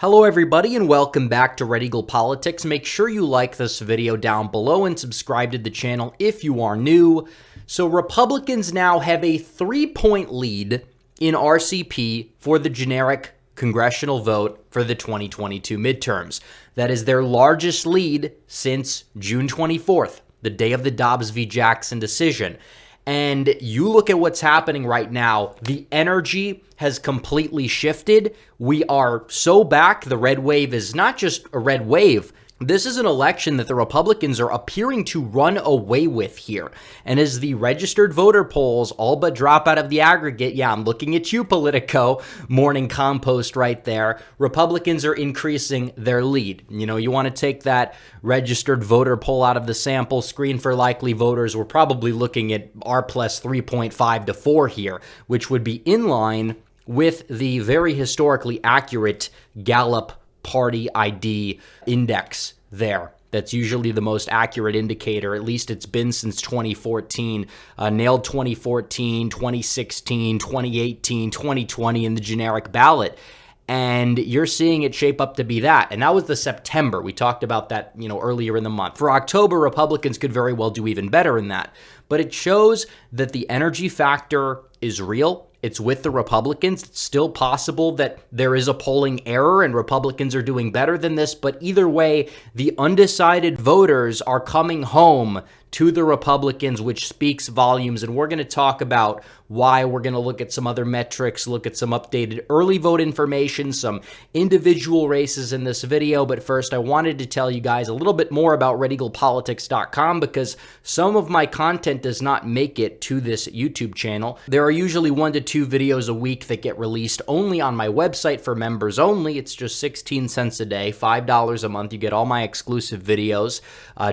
Hello everybody and welcome back to Red Eagle Politics. Make sure you like this video down below and subscribe to the channel if you are new. So Republicans now have a 3-point lead in RCP for the generic congressional vote for the 2022 midterms. That is their largest lead since June 24th, the day of the Dobbs v. Jackson decision. And you look at what's happening right now, the energy has completely shifted. We are so back. The red wave is not just a red wave. This is an election that the Republicans are appearing to run away with here. And as the registered voter polls all but drop out of the aggregate, yeah, I'm looking at you, Politico, morning compost right there, Republicans are increasing their lead. You know, you want to take that registered voter poll out of the sample screen for likely voters, we're probably looking at R plus 3.5 to 4 here, which would be in line with the very historically accurate Gallup Party ID index there. That's usually the most accurate indicator. At least it's been since 2014. Nailed 2014, 2016, 2018, 2020 in the generic ballot. And you're seeing it shape up to be that. And that was the September. We talked about that, earlier in the month. For October, Republicans could very well do even better in that. But it shows that the energy factor is real. It's with the Republicans. It's still possible that there is a polling error and Republicans are doing better than this. But either way, the undecided voters are coming home to the Republicans, which speaks volumes. And we're going to talk about why. We're going to look at some other metrics, look at some updated early vote information, some individual races in this video. But first, I wanted to tell you guys a little bit more about redeaglepolitics.com because some of my content does not make it to this YouTube channel. There are usually 1 to 2 videos a week that get released only on my website for members only. It's just 16 cents a day, $5 a month. You get all my exclusive videos.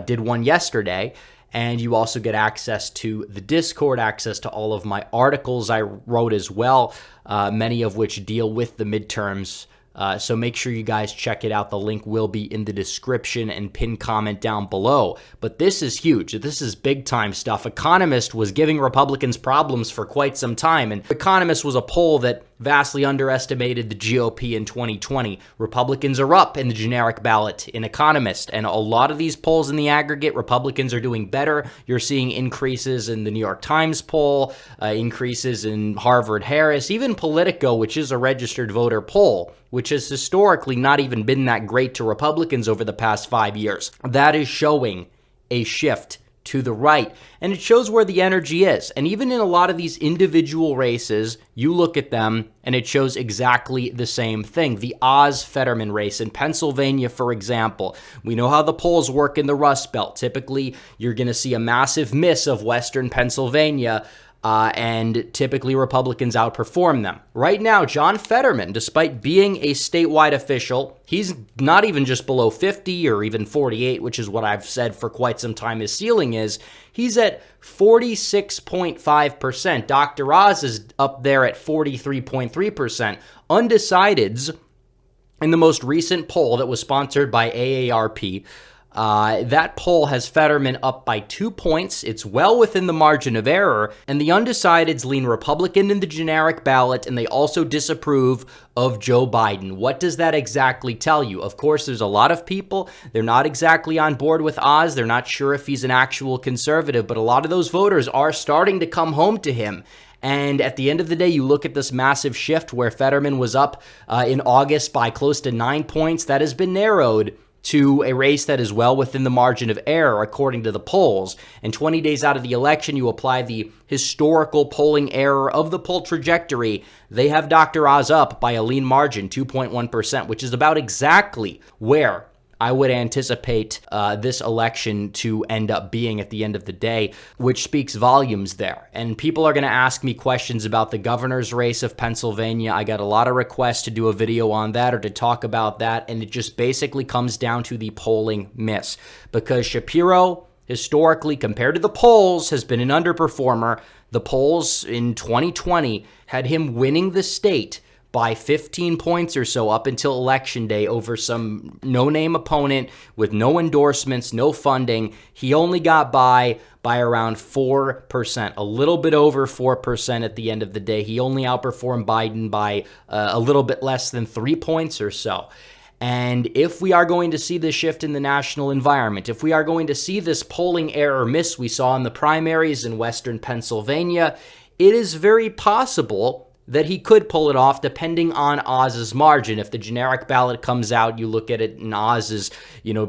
Did one yesterday. And you also get access to the Discord, access to all of my articles I wrote as well, many of which deal with the midterms. So make sure you guys check it out. The link will be in the description and pinned comment down below. But this is huge. This is big time stuff. Economist was giving Republicans problems for quite some time. And Economist was a poll that vastly underestimated the GOP in 2020. Republicans are up in the generic ballot in Economist. And a lot of these polls in the aggregate, Republicans are doing better. You're seeing increases in the New York Times poll, increases in Harvard-Harris, even Politico, which is a registered voter poll, which has historically not even been that great to Republicans over the past 5 years. That is showing a shift to the right, and it shows where the energy is. And even in a lot of these individual races, you look at them and it shows exactly the same thing. The Oz-Fetterman race in Pennsylvania, for example, we know how the polls work in the Rust Belt. Typically, you're going to see a massive miss of Western Pennsylvania, and typically Republicans outperform them. Right now, John Fetterman, despite being a statewide official, he's not even just below 50 or even 48, which is what I've said for quite some time his ceiling is. He's at 46.5%. Dr. Oz is up there at 43.3%. Undecideds, in the most recent poll that was sponsored by AARP, that poll has Fetterman up by 2 points. It's well within the margin of error, and the undecideds lean Republican in the generic ballot, and they also disapprove of Joe Biden. What does that exactly tell you? Of course, there's a lot of people, they're not exactly on board with Oz. They're not sure if he's an actual conservative, but a lot of those voters are starting to come home to him. And at the end of the day, you look at this massive shift where Fetterman was up in August by close to 9 points. That has been narrowed to a race that is well within the margin of error, according to the polls. And 20 days out of the election, you apply the historical polling error of the poll trajectory. They have Dr. Oz up by a lean margin, 2.1%, which is about exactly where I would anticipate this election to end up being at the end of the day, which speaks volumes there. And people are going to ask me questions about the governor's race of Pennsylvania. I got a lot of requests to do a video on that or to talk about that, and it just basically comes down to the polling miss. Because Shapiro, historically, compared to the polls, has been an underperformer. The polls in 2020 had him winning the state by 15 points or so up until Election Day over some no-name opponent with no endorsements, no funding. He only got by around 4%, a little bit over 4% at the end of the day. He only outperformed Biden by a little bit less than 3 points or so. And if we are going to see this shift in the national environment, if we are going to see this polling error miss we saw in the primaries in Western Pennsylvania, it is very possible that he could pull it off depending on Oz's margin. If the generic ballot comes out, you look at it and Oz is,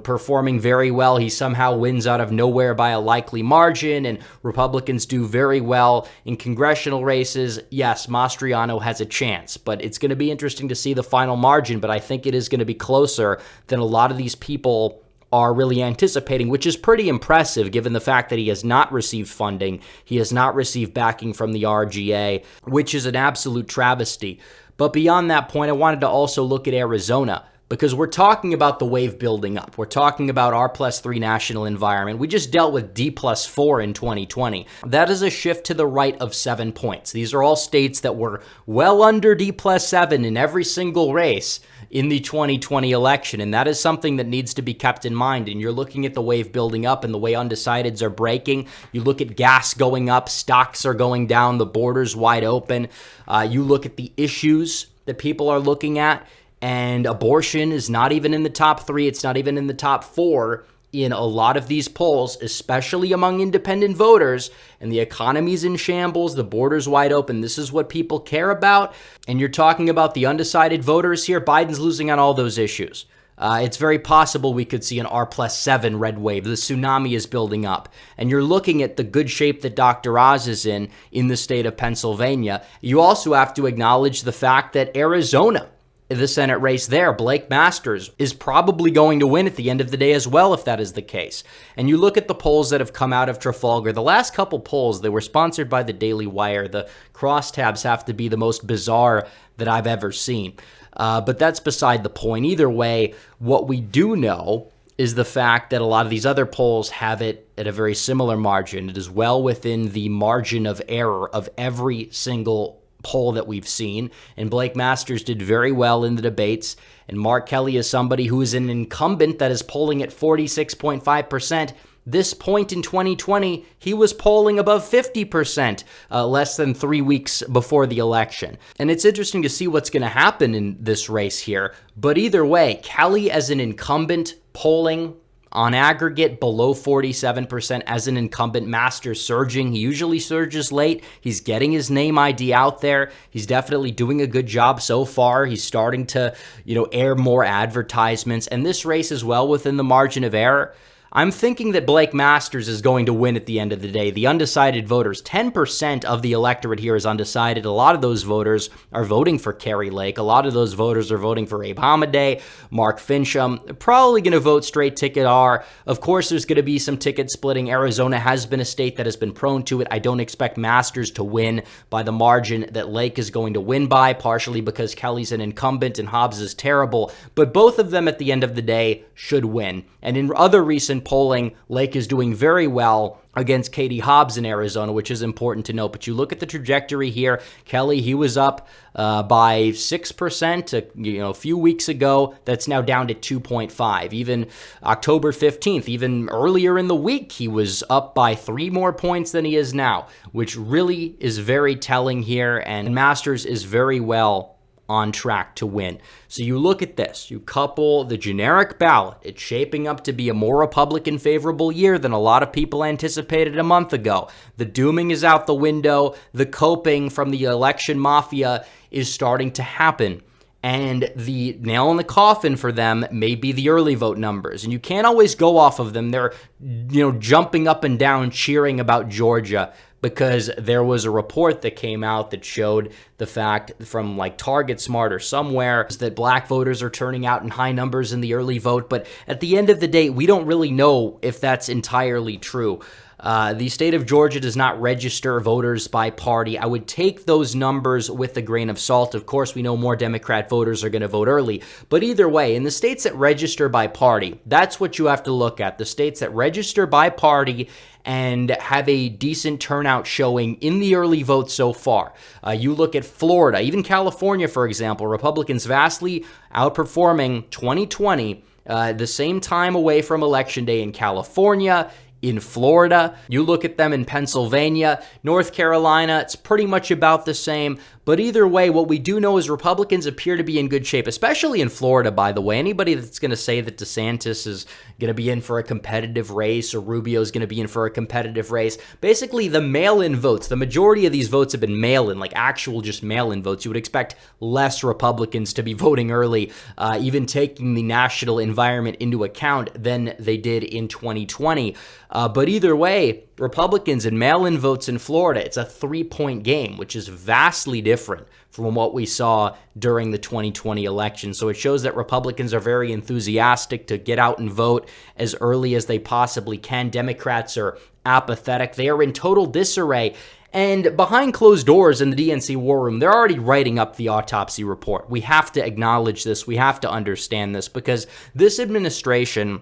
performing very well. He somehow wins out of nowhere by a likely margin, and Republicans do very well in congressional races. Yes, Mastriano has a chance, but it's going to be interesting to see the final margin, but I think it is going to be closer than a lot of these people are really anticipating, which is pretty impressive given the fact that he has not received funding. He has not received backing from the RGA, which is an absolute travesty. But beyond that point, I wanted to also look at Arizona, because we're talking about the wave building up. We're talking about R+3 national environment. We just dealt with D+4 in 2020. That is a shift to the right of 7 points. These are all states that were well under D+7 in every single race in the 2020 election, and that is something that needs to be kept in mind. And you're looking at the wave building up and the way undecideds are breaking. You look at gas going up, stocks are going down, the border's wide open. You look at the issues that people are looking at, and abortion is not even in the top 3. It's not even in the top 4 in a lot of these polls, especially among independent voters. And the economy's in shambles. The border's wide open. This is what people care about. And you're talking about the undecided voters here. Biden's losing on all those issues. It's very possible we could see an R+7 red wave. The tsunami is building up. And you're looking at the good shape that Dr. Oz is in the state of Pennsylvania. You also have to acknowledge the fact that Arizona, the Senate race there, Blake Masters, is probably going to win at the end of the day as well, if that is the case. And you look at the polls that have come out of Trafalgar. The last couple polls, they were sponsored by the Daily Wire. The crosstabs have to be the most bizarre that I've ever seen. But that's beside the point. Either way, what we do know is the fact that a lot of these other polls have it at a very similar margin. It is well within the margin of error of every single poll that we've seen, and Blake Masters did very well in the debates, and Mark Kelly is somebody who is an incumbent that is polling at 46.5%. This point in 2020, he was polling above 50% less than 3 weeks before the election. And it's interesting to see what's going to happen in this race here. But either way, Kelly as an incumbent polling on aggregate below 47% as an incumbent. Masters surging. He usually surges late. He's getting his name ID out there. He's definitely doing a good job so far. He's starting to, air more advertisements. And this race is well within the margin of error. I'm thinking that Blake Masters is going to win at the end of the day. The undecided voters, 10% of the electorate here is undecided. A lot of those voters are voting for Kari Lake. A lot of those voters are voting for Abe Hamadeh, Mark Fincham. They're probably going to vote straight ticket R. Of course, there's going to be some ticket splitting. Arizona has been a state that has been prone to it. I don't expect Masters to win by the margin that Lake is going to win by, partially because Kelly's an incumbent and Hobbs is terrible. But both of them at the end of the day should win. And in other recent polling, Lake is doing very well against Katie Hobbs in Arizona, which is important to note. But you look at the trajectory here. Kelly, he was up by 6% a few weeks ago. That's now down to 2.5. Even October 15th, even earlier in the week, he was up by 3 more points than he is now, which really is very telling here. And Masters is very well on track to win. So you look at this, you couple the generic ballot, it's shaping up to be a more Republican favorable year than a lot of people anticipated a month ago. The dooming is out the window, the coping from the election mafia is starting to happen. And the nail in the coffin for them may be the early vote numbers. And you can't always go off of them. They're, jumping up and down, cheering about Georgia, because there was a report that came out that showed the fact from Target Smart or somewhere that black voters are turning out in high numbers in the early vote. But at the end of the day, we don't really know if that's entirely true. The state of Georgia does not register voters by party. I would take those numbers with a grain of salt. Of course, we know more Democrat voters are going to vote early. But either way, in the states that register by party, that's what you have to look at. The states that register by party and have a decent turnout showing in the early vote so far. You look at Florida, even California, for example, Republicans vastly outperforming 2020, the same time away from Election Day in California, in Florida. You look at them in Pennsylvania, North Carolina, it's pretty much about the same. But either way, what we do know is Republicans appear to be in good shape, especially in Florida, by the way. Anybody that's going to say that DeSantis is going to be in for a competitive race or Rubio is going to be in for a competitive race, basically the mail-in votes, the majority of these votes have been mail-in, like actual just mail-in votes. You would expect less Republicans to be voting early, even taking the national environment into account, than they did in 2020. But either way, Republicans and mail-in votes in Florida, it's a 3-point game, which is vastly different from what we saw during the 2020 election. So it shows that Republicans are very enthusiastic to get out and vote as early as they possibly can. Democrats are apathetic. They are in total disarray. And behind closed doors in the DNC war room, they're already writing up the autopsy report. We have to acknowledge this. We have to understand this, because this administration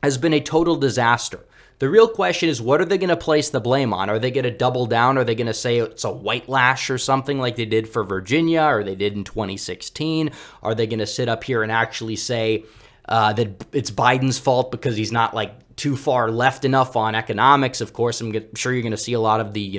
has been a total disaster. The real question is, what are they going to place the blame on? Are they going to double down? Are they going to say it's a white lash or something like they did for Virginia or they did in 2016? Are they going to sit up here and actually say that it's Biden's fault because he's not like too far left enough on economics? Of course, I'm sure you're going to see a lot of the,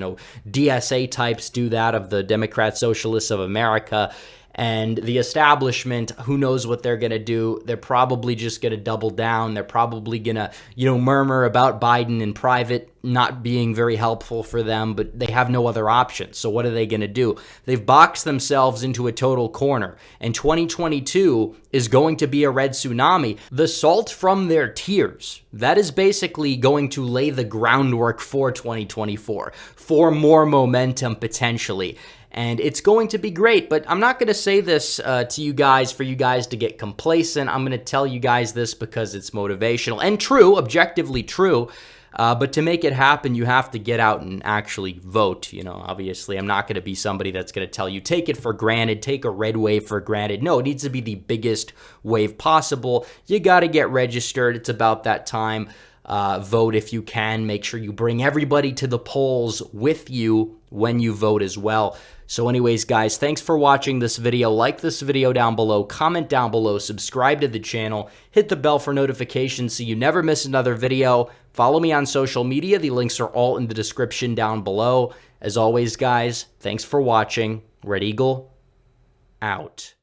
DSA types do that, of the Democrat Socialists of America. And the establishment, who knows what they're going to do? They're probably just going to double down. They're probably going to, murmur about Biden in private not being very helpful for them, but they have no other options. So what are they going to do? They've boxed themselves into a total corner. And 2022 is going to be a red tsunami. The salt from their tears, that is basically going to lay the groundwork for 2024, for more momentum potentially. And it's going to be great, but I'm not going to say this to you guys for you guys to get complacent. I'm going to tell you guys this because it's motivational and true, objectively true. But to make it happen, you have to get out and actually vote. Obviously, I'm not going to be somebody that's going to tell you, take it for granted, take a red wave for granted. No, it needs to be the biggest wave possible. You got to get registered. It's about that time. Vote if you can. Make sure you bring everybody to the polls with you when you vote as well. So anyways, guys, thanks for watching this video. Like this video down below, comment down below, subscribe to the channel, hit the bell for notifications so you never miss another video. Follow me on social media. The links are all in the description down below. As always, guys, thanks for watching. Red Eagle, out.